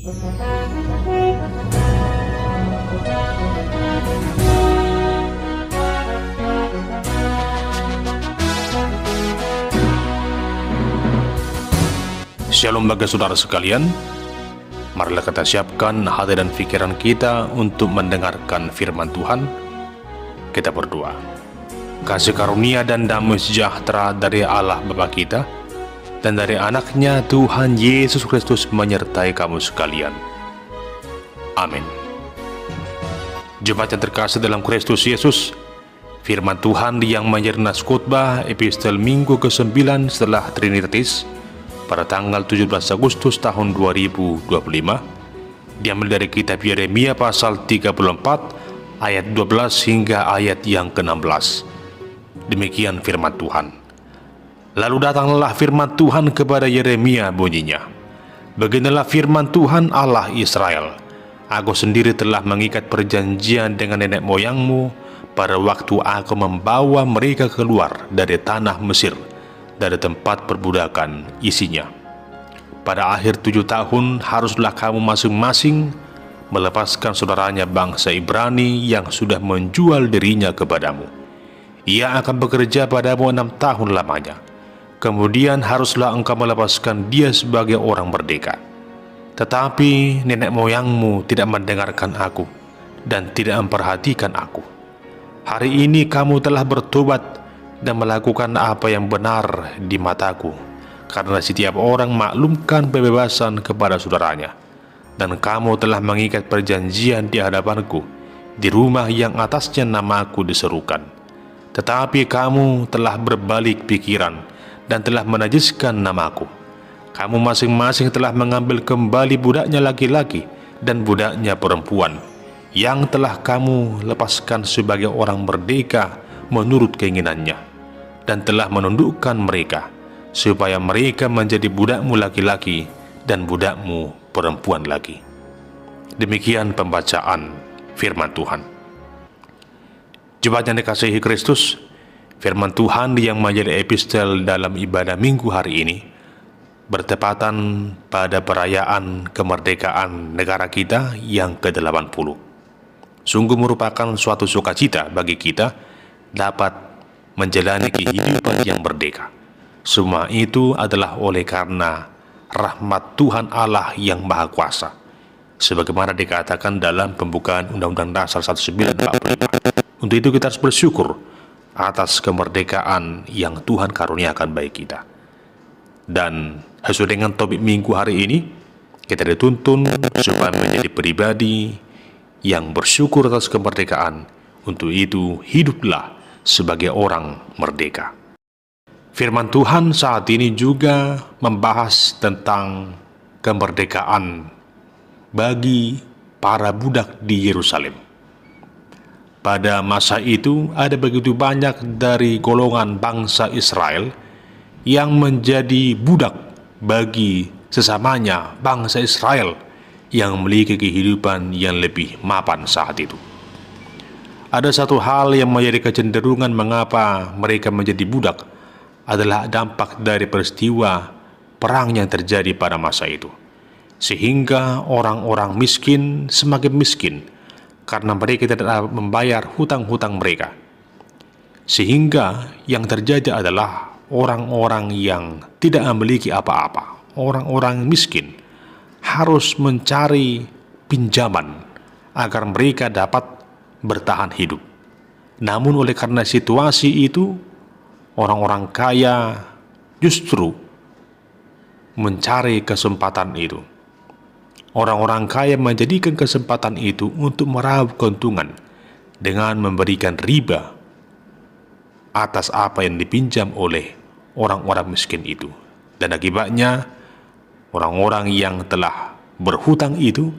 Shalom bagi saudara sekalian, marilah kita siapkan hati dan pikiran kita untuk mendengarkan firman Tuhan. Kita berdoa. Kasih karunia dan damai sejahtera dari Allah Bapa kita dan dari anaknya Tuhan Yesus Kristus menyertai kamu sekalian. Amin. Jemaat yang terkasih dalam Kristus Yesus, firman Tuhan yang menjadi nas khotbah epistel minggu ke-9 setelah Trinitatis pada tanggal 17 Agustus tahun 2025 diambil dari kitab Yeremia pasal 34 ayat 12 hingga ayat yang ke-16. Demikian firman Tuhan. Lalu datanglah firman Tuhan kepada Yeremia bunyinya, beginilah firman Tuhan Allah Israel, aku sendiri telah mengikat perjanjian dengan nenek moyangmu pada waktu aku membawa mereka keluar dari tanah Mesir, dari tempat perbudakan isinya. Pada akhir 7 tahun haruslah kamu masing-masing melepaskan saudaranya bangsa Ibrani yang sudah menjual dirinya kepadamu. Ia akan bekerja padamu 6 tahun lamanya. Kemudian haruslah engkau melepaskan dia sebagai orang merdeka. Tetapi nenek moyangmu tidak mendengarkan aku dan tidak memperhatikan aku. Hari ini kamu telah bertobat dan melakukan apa yang benar di mataku, karena setiap orang maklumkan pembebasan kepada saudaranya. Dan kamu telah mengikat perjanjian di hadapanku di rumah yang atasnya namaku diserukan. Tetapi kamu telah berbalik pikiran dan telah menajiskan namaku. Kamu masing-masing telah mengambil kembali budaknya laki-laki dan budaknya perempuan yang telah kamu lepaskan sebagai orang merdeka menurut keinginannya, dan telah menundukkan mereka supaya mereka menjadi budakmu laki-laki dan budakmu perempuan lagi. Demikian pembacaan firman Tuhan. Jemaat yang dikasihi Kristus, firman Tuhan yang menjadi epistel dalam ibadah minggu hari ini bertepatan pada perayaan kemerdekaan negara kita yang ke-80. Sungguh merupakan suatu sukacita bagi kita dapat menjalani kehidupan yang merdeka. Semua itu adalah oleh karena rahmat Tuhan Allah yang Maha Kuasa, sebagaimana dikatakan dalam pembukaan Undang-Undang Dasar 1945. Untuk itu kita harus bersyukur atas kemerdekaan yang Tuhan karuniakan bagi kita. Dan sesuai dengan topik minggu hari ini, kita dituntun supaya menjadi pribadi yang bersyukur atas kemerdekaan. Untuk itu hiduplah sebagai orang merdeka. Firman Tuhan saat ini juga membahas tentang kemerdekaan bagi para budak di Yerusalem. Pada masa itu ada begitu banyak dari golongan bangsa Israel yang menjadi budak bagi sesamanya bangsa Israel yang memiliki kehidupan yang lebih mapan saat itu. Ada satu hal yang menjadi kecenderungan mengapa mereka menjadi budak adalah dampak dari peristiwa perang yang terjadi pada masa itu. Sehingga orang-orang miskin semakin miskin karena mereka tidak dapat membayar hutang-hutang mereka. Sehingga yang terjadi adalah orang-orang yang tidak memiliki apa-apa, orang-orang miskin, harus mencari pinjaman agar mereka dapat bertahan hidup. Namun oleh karena situasi itu, orang-orang kaya justru mencari kesempatan itu. Orang-orang kaya menjadikan kesempatan itu untuk meraup keuntungan dengan memberikan riba atas apa yang dipinjam oleh orang-orang miskin itu. Dan akibatnya, orang-orang yang telah berhutang itu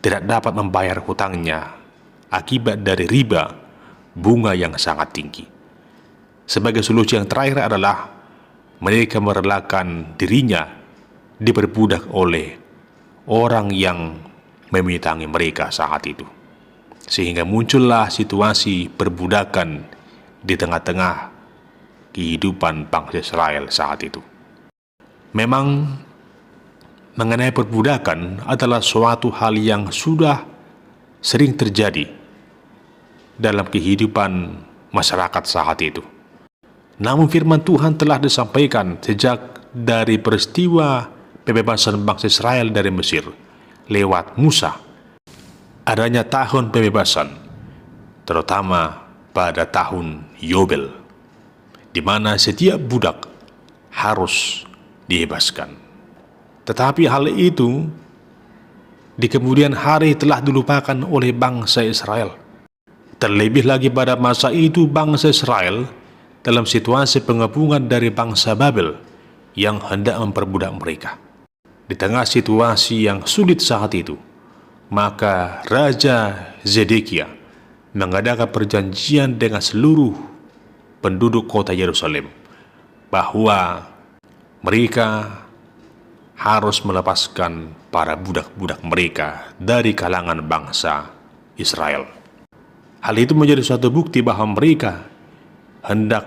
tidak dapat membayar hutangnya akibat dari riba bunga yang sangat tinggi. Sebagai solusi yang terakhir adalah mereka merelakan dirinya diperbudak oleh orang yang memintangi mereka saat itu. Sehingga muncullah situasi perbudakan di tengah-tengah kehidupan bangsa Israel saat itu. Memang mengenai perbudakan adalah suatu hal yang sudah sering terjadi dalam kehidupan masyarakat saat itu. Namun firman Tuhan telah disampaikan sejak dari peristiwa pembebasan bangsa Israel dari Mesir lewat Musa, adanya tahun pembebasan, terutama pada tahun Yobel, di mana setiap budak harus dibebaskan. Tetapi hal itu di kemudian hari telah dilupakan oleh bangsa Israel. Terlebih lagi pada masa itu bangsa Israel dalam situasi pengepungan dari bangsa Babel yang hendak memperbudak mereka. Di tengah situasi yang sulit saat itu, maka Raja Zedekia mengadakan perjanjian dengan seluruh penduduk kota Yerusalem bahwa mereka harus melepaskan para budak-budak mereka dari kalangan bangsa Israel. Hal itu menjadi suatu bukti bahwa mereka hendak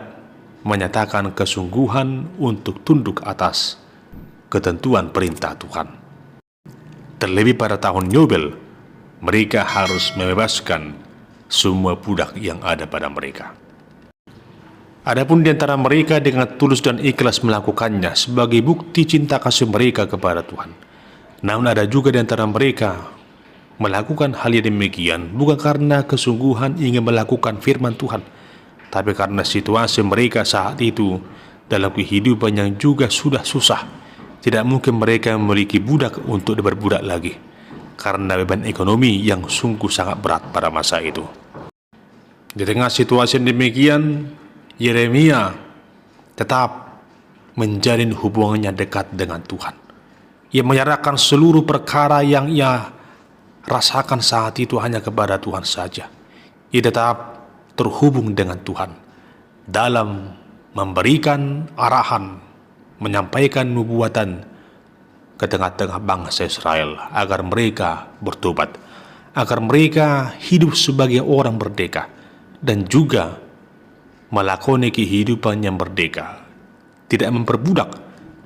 menyatakan kesungguhan untuk tunduk atas ketentuan perintah Tuhan. Terlebih pada tahun Yobel, mereka harus membebaskan semua budak yang ada pada mereka. Adapun di antara mereka dengan tulus dan ikhlas melakukannya sebagai bukti cinta kasih mereka kepada Tuhan. Namun ada juga di antara mereka melakukan hal yang demikian bukan karena kesungguhan ingin melakukan firman Tuhan, tapi karena situasi mereka saat itu dalam kehidupan yang juga sudah susah. Tidak mungkin mereka memiliki budak untuk diperbudak lagi, karena beban ekonomi yang sungguh sangat berat pada masa itu. Di tengah situasi yang demikian, Yeremia tetap menjalin hubungannya dekat dengan Tuhan. Ia menyerahkan seluruh perkara yang ia rasakan saat itu hanya kepada Tuhan saja. Ia tetap terhubung dengan Tuhan dalam memberikan arahan, menyampaikan nubuatan ke tengah-tengah bangsa Israel agar mereka bertobat, agar mereka hidup sebagai orang merdeka dan juga melakoni kehidupan yang merdeka, tidak memperbudak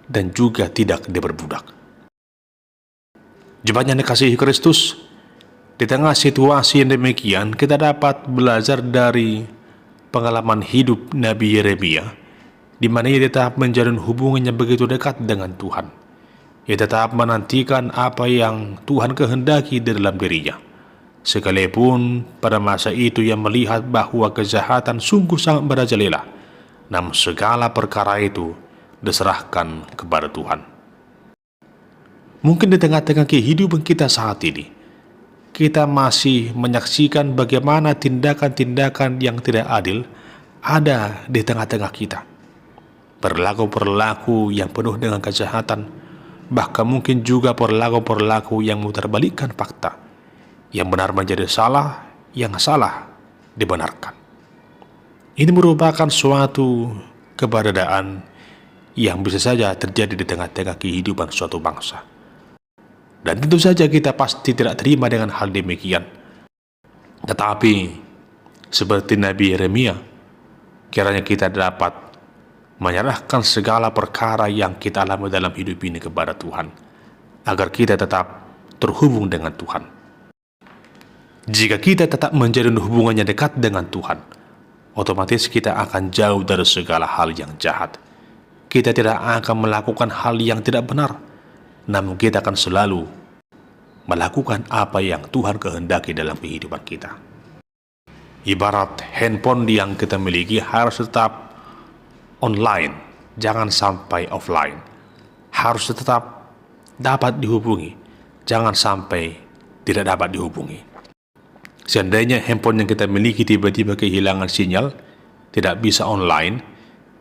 dan juga tidak diperbudak. Jemaat yang dikasihi Kristus, di tengah situasi yang demikian, kita dapat belajar dari pengalaman hidup Nabi Yeremia, di mana ia tetap menjalin hubungan yang begitu dekat dengan Tuhan. Ia tetap menantikan apa yang Tuhan kehendaki di dalam dirinya. Sekalipun pada masa itu ia melihat bahwa kejahatan sungguh sangat merajalela, namun segala perkara itu diserahkan kepada Tuhan. Mungkin di tengah-tengah kehidupan kita saat ini, kita masih menyaksikan bagaimana tindakan-tindakan yang tidak adil ada di tengah-tengah kita. Perilaku-perilaku yang penuh dengan kejahatan, bahkan mungkin juga perilaku-perilaku yang memutarbalikkan fakta. Yang benar menjadi salah, yang salah dibenarkan. Ini merupakan suatu keberadaan yang bisa saja terjadi di tengah-tengah kehidupan suatu bangsa. Dan tentu saja kita pasti tidak terima dengan hal demikian. Tetapi seperti Nabi Yeremia, kiranya kita dapat menyerahkan segala perkara yang kita alami dalam hidup ini kepada Tuhan, agar kita tetap terhubung dengan Tuhan. Jika kita tetap menjalin hubungannya dekat dengan Tuhan, otomatis kita akan jauh dari segala hal yang jahat. Kita tidak akan melakukan hal yang tidak benar, namun kita akan selalu melakukan apa yang Tuhan kehendaki dalam kehidupan kita. Ibarat handphone yang kita miliki harus tetap online, jangan sampai offline. Harus tetap dapat dihubungi, jangan sampai tidak dapat dihubungi. Seandainya handphone yang kita miliki tiba-tiba kehilangan sinyal, tidak bisa online,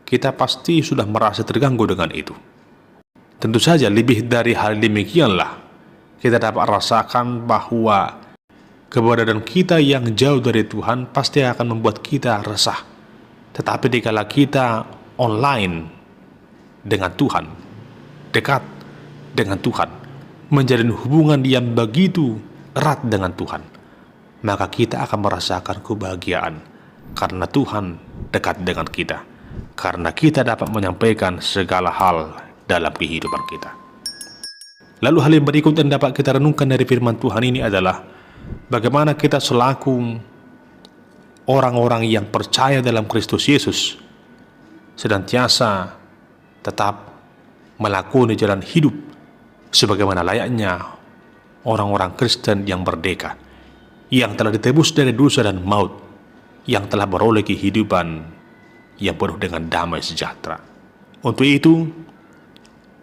kita pasti sudah merasa terganggu dengan itu. Tentu saja lebih dari hal demikianlah, kita dapat rasakan bahwa keberadaan kita yang jauh dari Tuhan pasti akan membuat kita resah. Tetapi dikala kita online dengan Tuhan, dekat dengan Tuhan, menjalin hubungan yang begitu erat dengan Tuhan, maka kita akan merasakan kebahagiaan karena Tuhan dekat dengan kita, karena kita dapat menyampaikan segala hal dalam kehidupan kita. Lalu hal yang berikut yang dapat kita renungkan dari firman Tuhan ini adalah bagaimana kita selaku orang-orang yang percaya dalam Kristus Yesus senantiasa tetap melakoni jalan hidup sebagaimana layaknya orang-orang Kristen yang merdeka, yang telah ditebus dari dosa dan maut, yang telah beroleh kehidupan yang penuh dengan damai sejahtera. Untuk itu,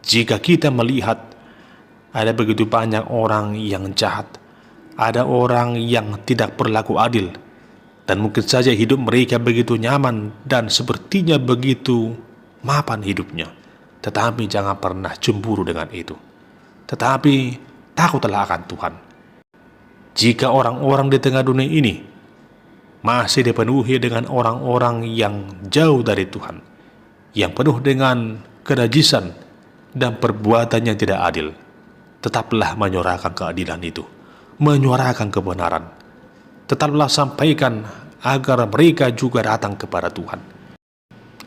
jika kita melihat ada begitu banyak orang yang jahat, ada orang yang tidak berlaku adil, dan mungkin saja hidup mereka begitu nyaman dan sepertinya begitu mapan hidupnya, tetapi jangan pernah cemburu dengan itu. Tetapi takutlah akan Tuhan. Jika orang-orang di tengah dunia ini masih dipenuhi dengan orang-orang yang jauh dari Tuhan, yang penuh dengan kenajisan dan perbuatan yang tidak adil, tetaplah menyuarakan keadilan itu, menyuarakan kebenaran. Tetaplah sampaikan agar mereka juga datang kepada Tuhan,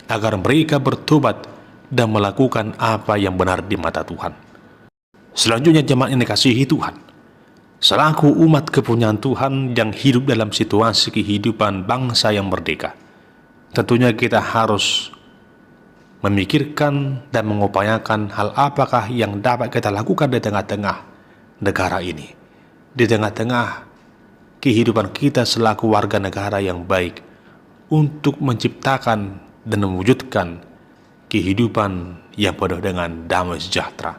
agar mereka bertobat dan melakukan apa yang benar di mata Tuhan. Selanjutnya, jemaat yang dikasihi Tuhan, selaku umat kepunyaan Tuhan yang hidup dalam situasi kehidupan bangsa yang merdeka, tentunya kita harus memikirkan dan mengupayakan hal apakah yang dapat kita lakukan di tengah-tengah negara ini, di tengah-tengah kehidupan kita selaku warga negara yang baik, untuk menciptakan dan mewujudkan kehidupan yang penuh dengan damai sejahtera,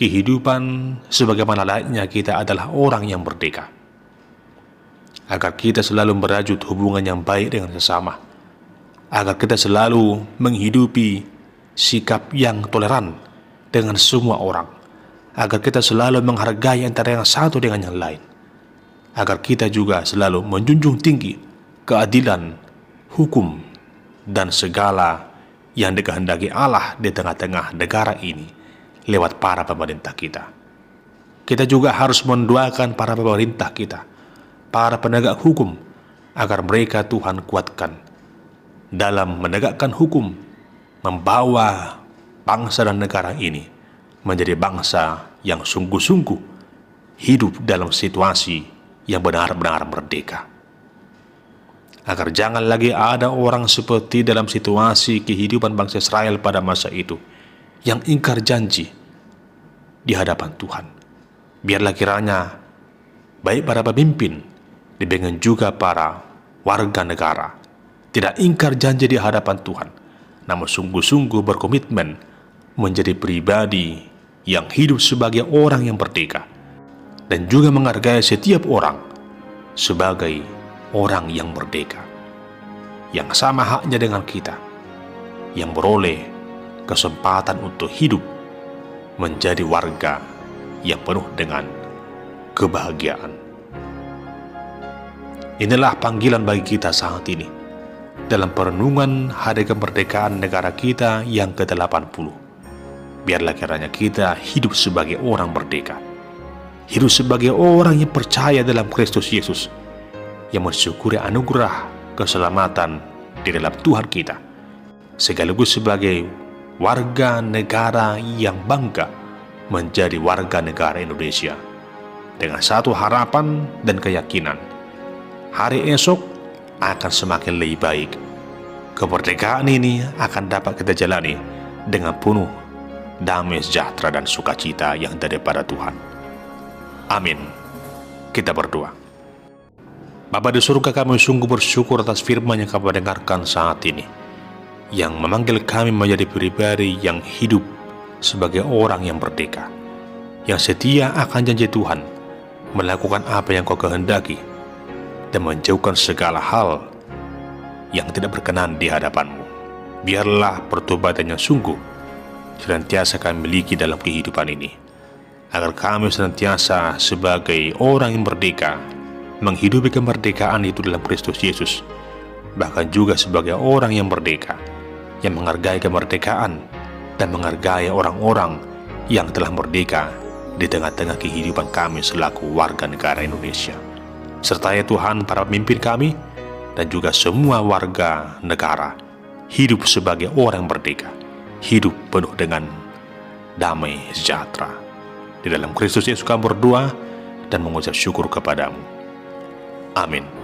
kehidupan sebagaimana layaknya kita adalah orang yang merdeka, agar kita selalu merajut hubungan yang baik dengan sesama, agar kita selalu menghidupi sikap yang toleran dengan semua orang, agar kita selalu menghargai antara yang satu dengan yang lain, agar kita juga selalu menjunjung tinggi keadilan, hukum, dan segala yang dikehendaki Allah di tengah-tengah negara ini lewat para pemerintah kita. Kita juga harus mendoakan para pemerintah kita, para penegak hukum, agar mereka Tuhan kuatkan dalam menegakkan hukum, membawa bangsa dan negara ini menjadi bangsa yang sungguh-sungguh hidup dalam situasi yang benar-benar merdeka. Agar jangan lagi ada orang seperti dalam situasi kehidupan bangsa Israel pada masa itu, yang ingkar janji di hadapan Tuhan. Biarlah kiranya baik para pemimpin, demikian juga para warga negara, tidak ingkar janji di hadapan Tuhan, namun sungguh-sungguh berkomitmen menjadi pribadi yang hidup sebagai orang yang merdeka, dan juga menghargai setiap orang sebagai orang yang merdeka, yang sama haknya dengan kita, yang beroleh kesempatan untuk hidup menjadi warga yang penuh dengan kebahagiaan. Inilah panggilan bagi kita saat ini dalam perenungan hari kemerdekaan negara kita yang ke-80. Biarlah kiranya kita hidup sebagai orang merdeka, hidup sebagai orang yang percaya dalam Kristus Yesus, yang mensyukuri anugerah keselamatan di dalam Tuhan kita, sekaligus sebagai warga negara yang bangga menjadi warga negara Indonesia, dengan satu harapan dan keyakinan, hari esok akan semakin lebih baik. Kemerdekaan ini akan dapat kita jalani dengan penuh damai sejahtera dan sukacita yang daripada Tuhan. Amin. Kita berdoa. Bapa di surga, kami sungguh bersyukur atas firman yang kami dengarkan saat ini, yang memanggil kami menjadi pribadi yang hidup sebagai orang yang merdeka, yang setia akan janji Tuhan, melakukan apa yang Kau kehendaki, dan menjauhkan segala hal yang tidak berkenan di hadapan-Mu. Biarlah pertobatan yang sungguh senantiasa kami miliki dalam kehidupan ini, agar kami senantiasa sebagai orang yang merdeka menghidupi kemerdekaan itu dalam Kristus Yesus, bahkan juga sebagai orang yang merdeka yang menghargai kemerdekaan dan menghargai orang-orang yang telah merdeka di tengah-tengah kehidupan kami selaku warga negara Indonesia. Sertai Tuhan para pemimpin kami dan juga semua warga negara hidup sebagai orang merdeka, hidup penuh dengan damai sejahtera. Di dalam Kristus Yesus kami berdoa dan mengucap syukur kepadamu. Amin.